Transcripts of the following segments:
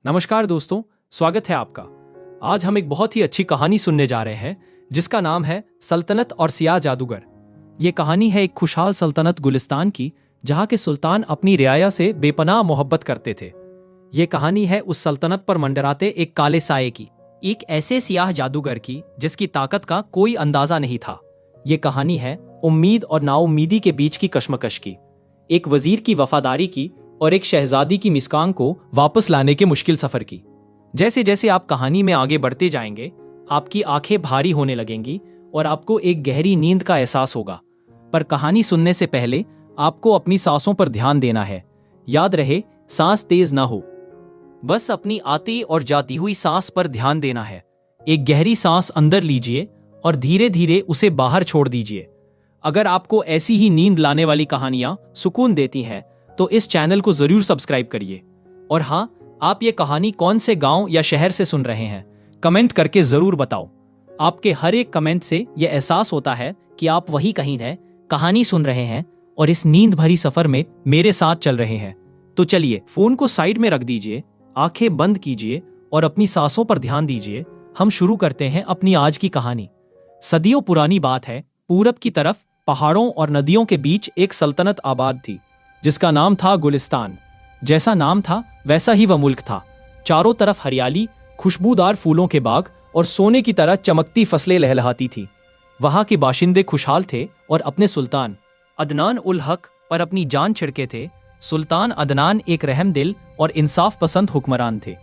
नमस्कार दोस्तों, स्वागत है आपका। आज हम एक बहुत ही अच्छी कहानी सुनने जा रहे हैं जिसका नाम है सल्तनत और सियाह जादूगर। ये कहानी है एक खुशहाल सल्तनत गुलिस्तान की, जहां के सुल्तान अपनी रियाया से बेपनाह मोहब्बत करते थे। ये कहानी है उस सल्तनत पर मंडराते एक काले साये की, एक ऐसे सियाह जादूगर की जिसकी ताकत का कोई अंदाजा नहीं था। ये कहानी है उम्मीद और नाउम्मीदी के बीच की कश्मकश की, एक वजीर की वफादारी की और एक शहजादी की मिस्कान को वापस लाने के मुश्किल सफर की। जैसे जैसे आप कहानी में आगे बढ़ते जाएंगे, आपकी आंखें भारी होने लगेंगी और आपको एक गहरी नींद का एहसास होगा। पर कहानी सुनने से पहले आपको अपनी सांसों पर ध्यान देना है। याद रहे, सांस तेज ना हो, बस अपनी आती और जाती हुई सांस पर ध्यान देना है। एक गहरी सांस अंदर लीजिए और धीरे धीरे उसे बाहर छोड़ दीजिए। अगर आपको ऐसी ही नींद लाने वाली कहानियां सुकून देती हैं तो इस चैनल को जरूर सब्सक्राइब करिए। और हाँ, आप ये कहानी कौन से गांव या शहर से सुन रहे हैं, कमेंट करके जरूर बताओ। आपके हर एक कमेंट से यह एहसास होता है कि आप वही कहीं हैं, कहानी सुन रहे हैं और इस नींद भरी सफर में मेरे साथ चल रहे हैं। तो चलिए, फोन को साइड में रख दीजिए, आंखें बंद कीजिए और अपनी सांसों पर ध्यान दीजिए। हम शुरू करते हैं अपनी आज की कहानी। सदियों पुरानी बात है, पूरब की तरफ पहाड़ों और नदियों के बीच एक सल्तनत आबाद थी जिसका नाम था गुलिस्तान। जैसा नाम था वैसा ही वह मुल्क था। चारों तरफ हरियाली, खुशबूदार फूलों के बाग और सोने की तरह चमकती फसलें लहलहाती थी। वहां के बाशिंदे खुशहाल थे और अपने सुल्तान अदनान उल हक पर अपनी जान छिड़के थे। सुल्तान अदनान एक रहमदिल और इंसाफ पसंद हुक्मरान थे।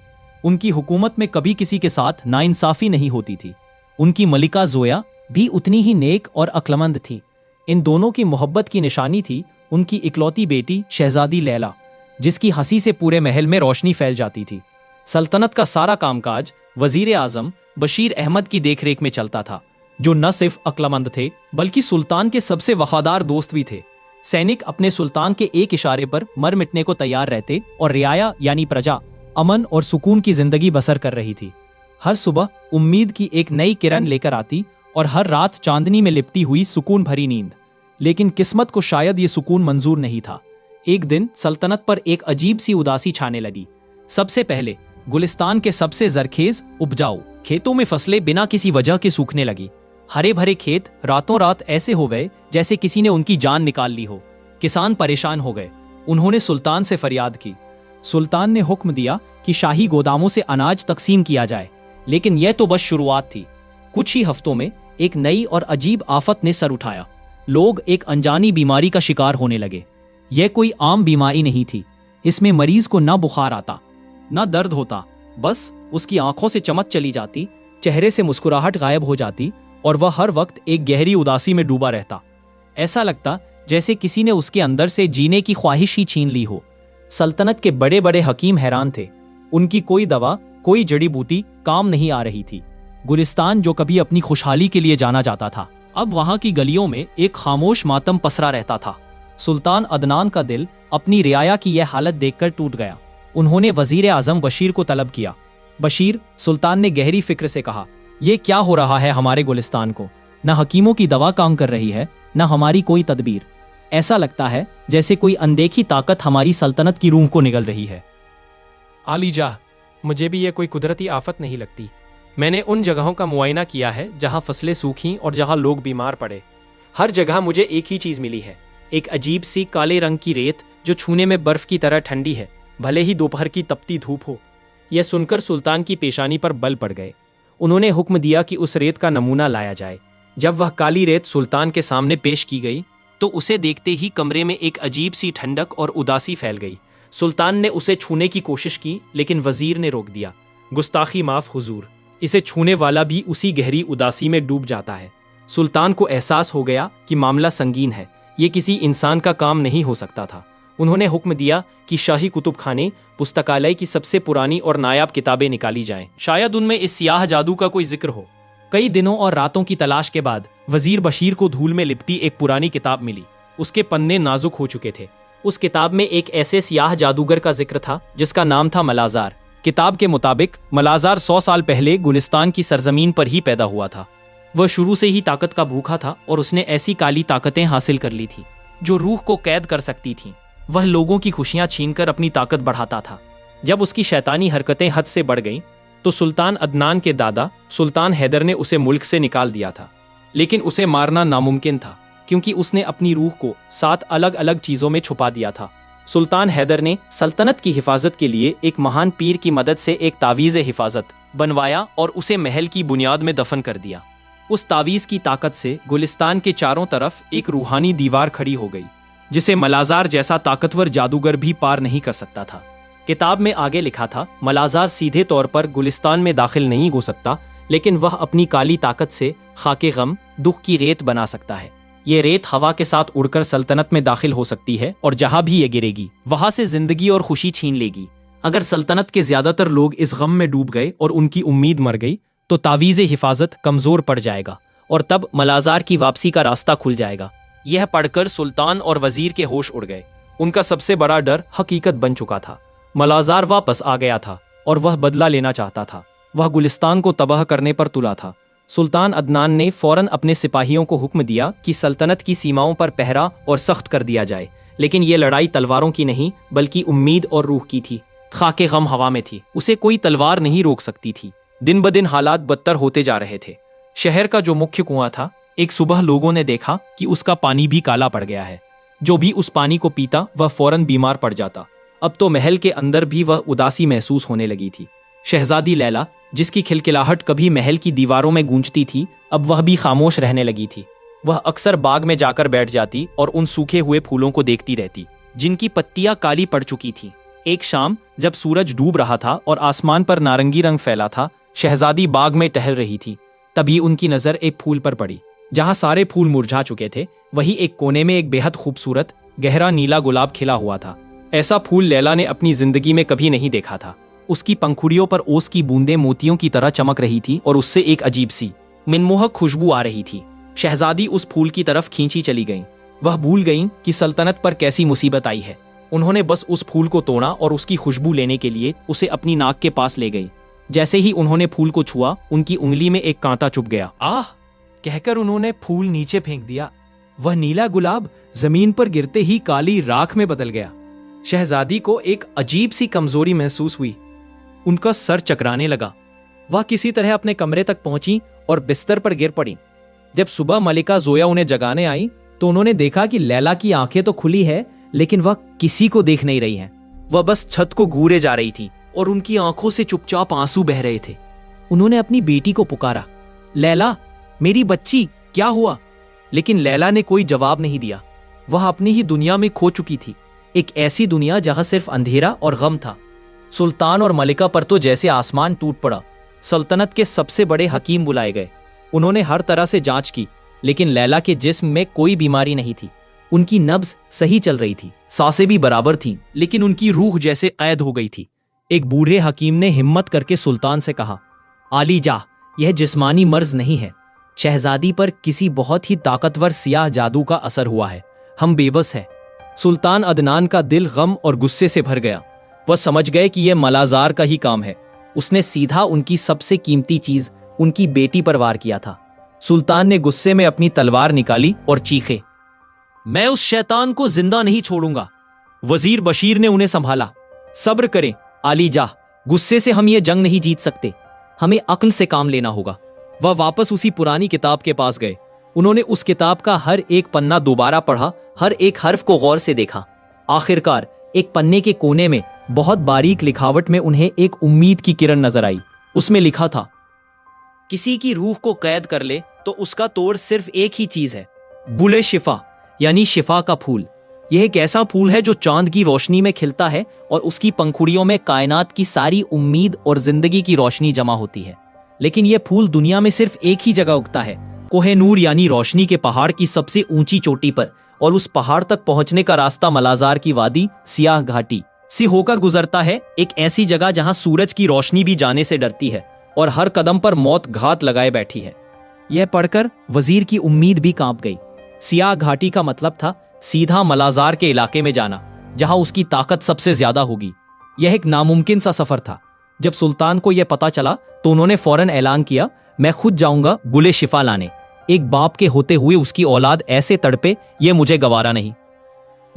उनकी हुकूमत में कभी किसी के साथ नाइंसाफी नहीं होती थी। उनकी मलिका जोया भी उतनी ही नेक और अक्लमंद थी। इन दोनों की मोहब्बत की निशानी थी उनकी इकलौती बेटी शहजादी लैला, जिसकी हंसी से पूरे महल में रोशनी फैल जाती थी। सल्तनत का सारा कामकाज वजीर आजम बशीर अहमद की देखरेख में चलता था, जो न सिर्फ अक्लमंद थे बल्कि सुल्तान के सबसे वफादार दोस्त भी थे। सैनिक अपने सुल्तान के एक इशारे पर मर मिटने को तैयार रहते और रियाया यानी प्रजा अमन और सुकून की जिंदगी बसर कर रही थी। हर सुबह उम्मीद की एक नई किरण लेकर आती और हर रात चांदनी में लिपटी हुई सुकून भरी नींद। लेकिन किस्मत को शायद ये सुकून मंजूर नहीं था। एक दिन सल्तनत पर एक अजीब सी उदासी छाने लगी। सबसे पहले गुलिस्तान के सबसे जरखेज उपजाऊ खेतों में फसलें बिना किसी वजह के सूखने लगी। हरे भरे खेत रातों रात ऐसे हो गए जैसे किसी ने उनकी जान निकाल ली हो। किसान परेशान हो गए। उन्होंने सुल्तान से फरियाद की। सुल्तान ने हुक्म दिया कि शाही गोदामों से अनाज तकसीम किया जाए। लेकिन यह तो बस शुरुआत थी। कुछ ही हफ्तों में एक नई और अजीब आफत ने सर उठाया। लोग एक अनजानी बीमारी का शिकार होने लगे। यह कोई आम बीमारी नहीं थी। इसमें मरीज को ना बुखार आता, ना दर्द होता, बस उसकी आंखों से चमक चली जाती, चेहरे से मुस्कुराहट गायब हो जाती और वह हर वक्त एक गहरी उदासी में डूबा रहता। ऐसा लगता जैसे किसी ने उसके अंदर से जीने की ख्वाहिश ही छीन ली हो। सल्तनत के बड़े बड़े हकीम हैरान थे। उनकी कोई दवा, कोई जड़ी बूटी काम नहीं आ रही थी। गुलिस्तान, जो कभी अपनी खुशहाली के लिए जाना जाता था, अब वहां की गलियों में एक खामोश मातम पसरा रहता था। सुल्तान अदनान का दिल अपनी रियाया की यह हालत देखकर टूट गया। उन्होंने वजीर आजम बशीर को तलब किया। बशीर, सुल्तान ने गहरी फिक्र से कहा, यह क्या हो रहा है हमारे गुलिस्तान को? न हकीमों की दवा काम कर रही है, न हमारी कोई तदबीर। ऐसा लगता है जैसे कोई अनदेखी ताकत हमारी सल्तनत की रूह को निगल रही है। आलीजा, मुझे भी यह कोई कुदरती आफत नहीं लगती। मैंने उन जगहों का मुआयना किया है जहां फसलें सूखीं और जहां लोग बीमार पड़े। हर जगह मुझे एक ही चीज मिली है, एक अजीब सी काले रंग की रेत जो छूने में बर्फ की तरह ठंडी है, भले ही दोपहर की तपती धूप हो। यह सुनकर सुल्तान की पेशानी पर बल पड़ गए। उन्होंने हुक्म दिया कि उस रेत का नमूना लाया जाए। जब वह काली रेत सुल्तान के सामने पेश की गई तो उसे देखते ही कमरे में एक अजीब सी ठंडक और उदासी फैल गई। सुल्तान ने उसे छूने की कोशिश की, लेकिन वजीर ने रोक दिया। गुस्ताखी माफ हुजूर, इसे छूने वाला भी उसी गहरी उदासी में डूब जाता है। सुल्तान को एहसास हो गया कि मामला संगीन है। ये किसी इंसान का काम नहीं हो सकता था। उन्होंने हुक्म दिया कि शाही कुतुब खाने, पुस्तकालय की सबसे पुरानी और नायाब किताबें निकाली जाएं। शायद उनमें इस सियाह जादू का कोई जिक्र हो। कई दिनों और रातों की तलाश के बाद वजीर बशीर को धूल में लिपटी एक पुरानी किताब मिली। उसके पन्ने नाजुक हो चुके थे। उस किताब में एक ऐसे सियाह जादूगर का जिक्र था जिसका नाम था मलाजार। किताब के मुताबिक मलाजार 100 साल पहले गुलिस्तान की सरजमीन पर ही पैदा हुआ था। वह शुरू से ही ताकत का भूखा था और उसने ऐसी काली ताकतें हासिल कर ली थी जो रूह को कैद कर सकती थीं। वह लोगों की खुशियां छीनकर अपनी ताकत बढ़ाता था। जब उसकी शैतानी हरकतें हद से बढ़ गईं, तो सुल्तान अदनान के दादा सुल्तान हैदर ने उसे मुल्क से निकाल दिया था। लेकिन उसे मारना नामुमकिन था, क्योंकि उसने अपनी रूह को 7 अलग अलग चीज़ों में छुपा दिया था। सुल्तान हैदर ने सल्तनत की हिफाजत के लिए एक महान पीर की मदद से एक तावीज़ हिफाजत बनवाया और उसे महल की बुनियाद में दफन कर दिया। उस तावीज़ की ताकत से गुलिस्तान के चारों तरफ एक रूहानी दीवार खड़ी हो गई, जिसे मलाजार जैसा ताकतवर जादूगर भी पार नहीं कर सकता था। किताब में आगे लिखा था, मलाजार सीधे तौर पर गुलिस्तान में दाखिल नहीं हो सकता, लेकिन वह अपनी काली ताकत से खाके गम, दुख की रेत बना सकता है। ये रेत हवा के साथ उड़कर सल्तनत में दाखिल हो सकती है और जहां भी ये गिरेगी वहां से जिंदगी और खुशी छीन लेगी। अगर सल्तनत के ज्यादातर लोग इस गम में डूब गए और उनकी उम्मीद मर गई, तो तावीज़ हिफाजत कमजोर पड़ जाएगा और तब मलाजार की वापसी का रास्ता खुल जाएगा। यह पढ़कर सुल्तान और वजीर के होश उड़ गए। उनका सबसे बड़ा डर हकीकत बन चुका था। मलाजार वापस आ गया था और वह बदला लेना चाहता था। वह गुलिस्तान को तबाह करने पर तुला था। सुल्तान अदनान ने फौरन अपने सिपाहियों को हुक्म दिया कि सल्तनत की सीमाओं पर पहरा और सख्त कर दिया जाए। लेकिन यह लड़ाई तलवारों की नहीं, बल्कि उम्मीद और रूह की थी। खाके गम हवा में थी, उसे कोई तलवार नहीं रोक सकती थी। दिन ब दिन हालात बदतर होते जा रहे थे। शहर का जो मुख्य कुआं था, एक सुबह लोगों ने देखा कि उसका पानी भी काला पड़ गया है। जो भी उस पानी को पीता वह फौरन बीमार पड़ जाता। अब तो महल के अंदर भी वह उदासी महसूस होने लगी थी। शहजादी लैला, जिसकी खिलखिलाहट कभी महल की दीवारों में गूंजती थी, अब वह भी खामोश रहने लगी थी। वह अक्सर बाग में जाकर बैठ जाती और उन सूखे हुए फूलों को देखती रहती, जिनकी पत्तियां काली पड़ चुकी थीं। एक शाम जब सूरज डूब रहा था और आसमान पर नारंगी रंग फैला था, शहजादी बाग में टहल रही थी। तभी उनकी नजर एक फूल पर पड़ी। जहां सारे फूल मुरझा चुके थे, वहीं एक कोने में एक बेहद खूबसूरत गहरा नीला गुलाब खिला हुआ था। ऐसा फूल लैला ने अपनी जिंदगी में कभी नहीं देखा था। उसकी पंखुड़ियों पर ओस की बूंदें मोतियों की तरह चमक रही थी और उससे एक अजीब सी मनमोहक खुशबू आ रही थी। शहजादी उस फूल की तरफ खींची चली गईं। वह भूल गईं कि सल्तनत पर कैसी मुसीबत आई है। उन्होंने बस उस फूल को तोड़ा और उसकी खुशबू लेने के लिए उसे अपनी नाक के पास ले गई। जैसे ही उन्होंने फूल को छुआ, उनकी उंगली में एक कांटा चुभ गया। आह कहकर उन्होंने फूल नीचे फेंक दिया। वह नीला गुलाब जमीन पर गिरते ही काली राख में बदल गया। शहजादी को एक अजीब सी कमजोरी महसूस हुई। उनका सर चकराने लगा। वह किसी तरह अपने कमरे तक पहुंची और बिस्तर पर गिर पड़ी। जब सुबह मलिका जोया उन्हें जगाने आई, तो उन्होंने देखा कि लैला की आंखें तो खुली है, लेकिन वह किसी को देख नहीं रही हैं। वह बस छत को घूरे जा रही थी और उनकी आंखों से चुपचाप आंसू बह रहे थे। उन्होंने अपनी बेटी को पुकारा, लैला मेरी बच्ची, क्या हुआ? लेकिन लैला ने कोई जवाब नहीं दिया। वह अपनी ही दुनिया में खो चुकी थी, एक ऐसी दुनिया जहां सिर्फ अंधेरा और गम था। सुल्तान और मलिका पर तो जैसे आसमान टूट पड़ा। सल्तनत के सबसे बड़े हकीम बुलाए गए। उन्होंने हर तरह से जांच की, लेकिन लैला के जिस्म में कोई बीमारी नहीं थी। उनकी नब्ज सही चल रही थी, सांसें भी बराबर थीं, लेकिन उनकी रूह जैसे कैद हो गई थी। एक बूढ़े हकीम ने हिम्मत करके सुल्तान से कहा, आली जा, यह जिस्मानी मर्ज नहीं है। शहजादी पर किसी बहुत ही ताकतवर सियाह जादू का असर हुआ है। हम बेबस हैं। सुल्तान अदनान का दिल गम और गुस्से से भर गया। वह समझ गए कि यह मलाजार का ही काम है। उसने सीधा उनकी सबसे कीमती चीज, उनकी बेटी पर वार किया था। सुल्तान ने गुस्से में अपनी तलवार निकाली और चीखे, मैं उस शैतान को जिंदा नहीं छोड़ूंगा। वजीर बशीर ने उन्हें संभाला। सब्र करें आली जा, गुस्से से हम ये जंग नहीं जीत सकते। हमें अक्ल से काम लेना होगा। वह वापस उसी पुरानी किताब के पास गए। उन्होंने उस किताब का हर एक पन्ना दोबारा पढ़ा, हर एक हर्फ को गौर से देखा। आखिरकार एक पन्ने के कोने में बहुत बारीक लिखावट में उन्हें एक उम्मीद की किरण नजर आई। उसमें लिखा था, किसी की रूह को कैद कर ले तो उसका तोड़ सिर्फ एक ही चीज है, बुले शिफा, यानी शिफा का फूल। यह एक ऐसा फूल है जो चांद की रोशनी में खिलता है और उसकी पंखुड़ियों में कायनात की सारी उम्मीद और जिंदगी की रोशनी जमा होती है। लेकिन यह फूल दुनिया में सिर्फ एक ही जगह उगता है, कोहेनूर यानी रोशनी के पहाड़ की सबसे ऊंची चोटी पर। और उस पहाड़ तक पहुंचने का रास्ता मलाजार की वादी सियाह घाटी से होकर गुजरता है, एक ऐसी जगह जहां सूरज की रोशनी भी जाने से डरती है और हर कदम पर मौत घात लगाए बैठी है। यह पढ़कर वजीर की उम्मीद भी कांप गई। सियाह घाटी का मतलब था सीधा मलाजार के इलाके में जाना, जहां उसकी ताकत सबसे ज्यादा होगी। यह एक नामुमकिन सा सफर था। जब सुल्तान को यह पता चला तो उन्होंने फौरन ऐलान किया, मैं खुद जाऊंगा गुले शिफा लाने। एक बाप के होते हुए उसकी औलाद ऐसे तड़पे, यह मुझे गवारा नहीं।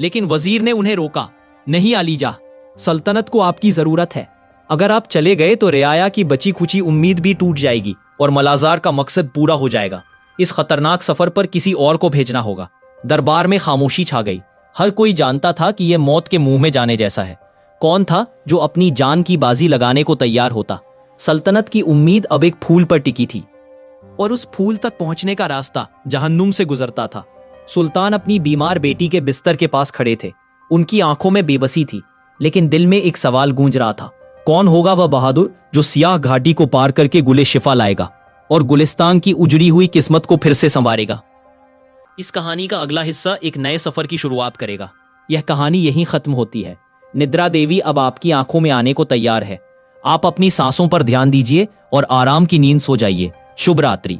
लेकिन वजीर ने उन्हें रोका, नहीं आली जा, सल्तनत को आपकी जरूरत है। अगर आप चले गए तो रियाया की बची खुची उम्मीद भी टूट जाएगी और मलाजार का मकसद पूरा हो जाएगा। इस खतरनाक सफर पर किसी और को भेजना होगा। दरबार में खामोशी छा गई। हर कोई जानता था कि यह मौत के मुंह में जाने जैसा है। कौन था जो अपनी जान की बाजी लगाने को तैयार होता? सल्तनत की उम्मीद अब एक फूल पर टिकी थी, और उस फूल तक पहुंचने का रास्ता जहन्नुम से गुजरता था। सुल्तान अपनी बीमार बेटी के बिस्तर के पास खड़े थे। उनकी आंखों में बेबसी थी, लेकिन दिल में एक सवाल गूंज रहा था। कौन होगा वह बहादुर जो सियाह घाटी को पार करके गुले शिफा लाएगा और गुलिस्तान की उजड़ी हुई किस्मत को फिर से संवारेगा? इस कहानी का अगला हिस्सा एक नए सफर की शुरुआत करेगा। यह कहानी यहीं खत्म होती है। निद्रा देवी अब आपकी आंखों में आने को तैयार है। आप अपनी सांसों पर ध्यान दीजिए और आराम की नींद सो जाइए। शुभ रात्रि।